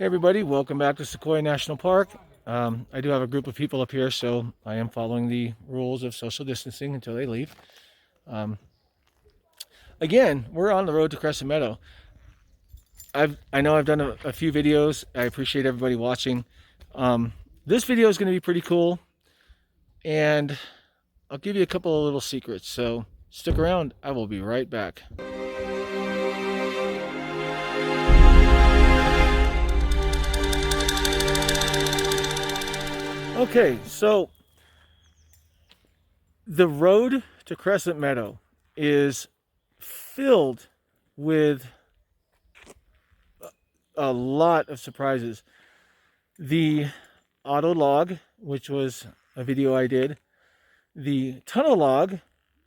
Hey everybody, welcome back to Sequoia National Park. I do have a group of people up here, so I am following the rules of social distancing until they leave. Again, we're on the road to Crescent Meadow. I know I've done a few videos. I appreciate everybody watching. This video is going to be pretty cool, and I'll give you a couple of little secrets, so stick around. I will be right back. Okay, so the road to Crescent Meadow is filled with a lot of surprises. The auto log, which was a video I did, the tunnel log,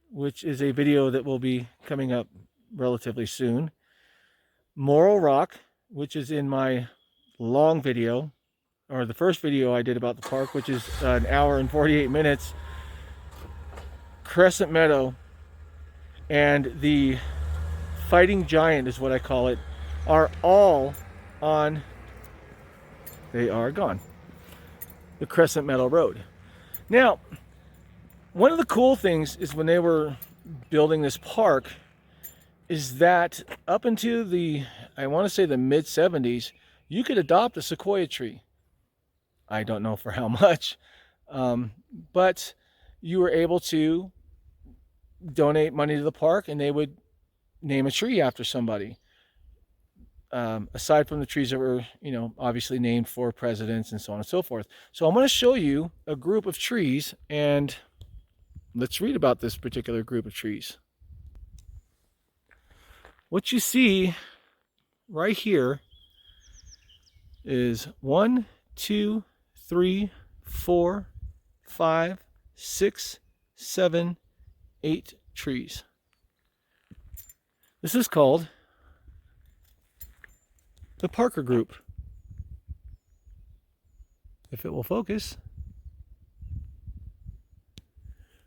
which is a video that will be coming up relatively soon, Moral Rock, which is in my long video, or the first video I did about the park, which is an hour and 48 minutes, Crescent Meadow, and the Fighting Giant is what I call it, are all on, they are gone, the Crescent Meadow Road. Now, one of the cool things is when they were building this park is that up into the, I want to say the mid 70s, you could adopt a sequoia tree. I don't know for how much, but you were able to donate money to the park and they would name a tree after somebody. Aside from the trees that were, obviously named for presidents and so on and so forth. So I'm going to show you a group of trees, and let's read about this particular group of trees. What you see right here is 1, 2, 3, 4, 5, 6, 7, 8 trees. This is called the Parker Group. If it will focus.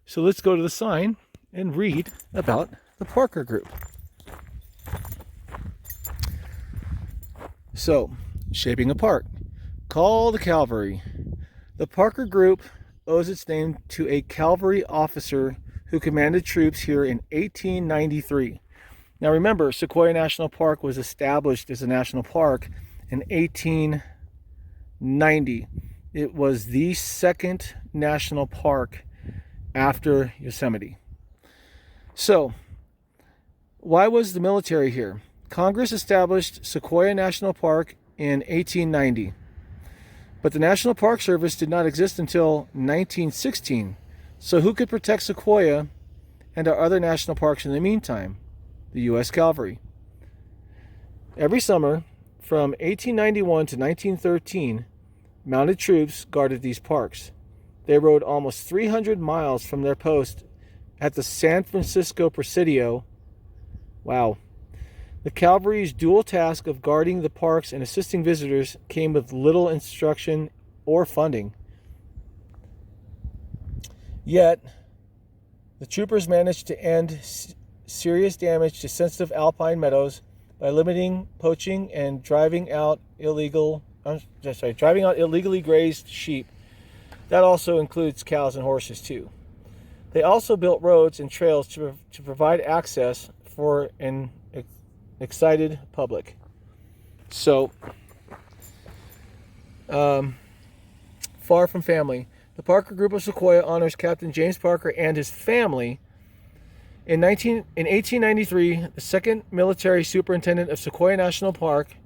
So let's go to the sign and read about the Parker Group. So, shaping a park. Call the cavalry. The Parker Group owes its name to a cavalry officer who commanded troops here in 1893. Now remember, Sequoia National Park was established as a national park in 1890. It was the second national park after Yosemite. So, why was the military here? Congress established Sequoia National Park in 1890, but the National Park Service did not exist until 1916. So who could protect Sequoia and our other national parks in the meantime? The U.S. Cavalry. Every summer, from 1891 to 1913, mounted troops guarded these parks. They rode almost 300 miles from their post at the San Francisco Presidio. Wow. The cavalry's dual task of guarding the parks and assisting visitors came with little instruction or funding. Yet, the troopers managed to end serious damage to sensitive alpine meadows by limiting poaching and driving out illegally grazed sheep. That also includes cows and horses too. They also built roads and trails to provide access for an excited public. So, far from family. The Parker Group of Sequoia honors Captain James Parker and his family. In 1893, the second military superintendent of Sequoia National Park,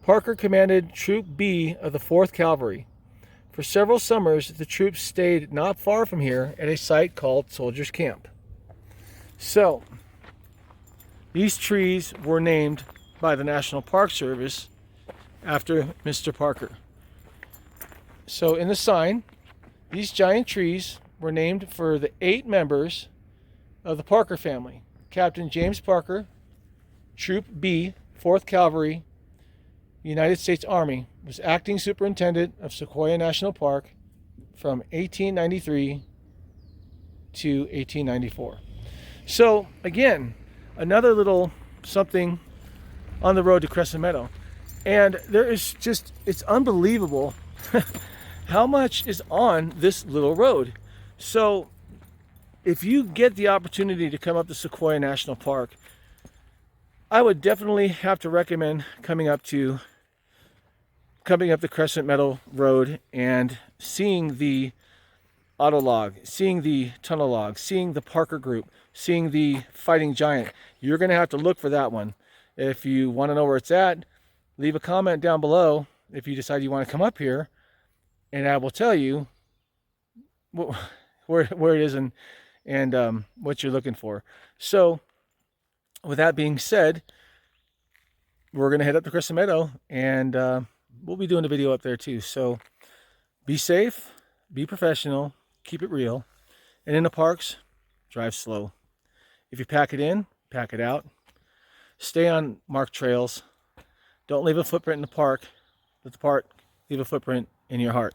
Parker commanded Troop B of the 4th Cavalry. For several summers, the troops stayed not far from here at a site called Soldiers Camp. So, these trees were named by the National Park Service after Mr. Parker. So in the sign, these giant trees were named for the 8 members of the Parker family. Captain James Parker, Troop B, 4th Cavalry, United States Army, was acting superintendent of Sequoia National Park from 1893 to 1894. So again, another little something on the road to Crescent Meadow. And there is just, it's unbelievable how much is on this little road. So if you get the opportunity to come up to Sequoia National Park, I would definitely have to recommend coming up the Crescent Meadow Road and seeing the autolog, seeing the tunnel log, seeing the Parker group, seeing the fighting giant. You're going to have to look for that one. If you want to know where it's at, leave a comment down below if you decide you want to come up here, and I will tell you where it is and what you're looking for. So with that being said, we're going to head up to Crescent Meadow, and we'll be doing a video up there too. So be safe, be professional, keep it real, and in the parks, drive slow. If you pack it in, pack it out. Stay on marked trails. Don't leave a footprint in the park. Let the park leave a footprint in your heart.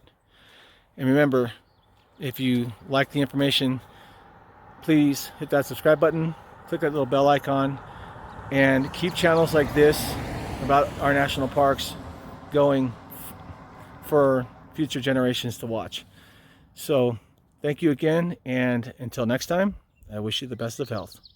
And remember, if you like the information, please hit that subscribe button, click that little bell icon, and keep channels like this about our national parks going for future generations to watch. So thank you again, and until next time, I wish you the best of health.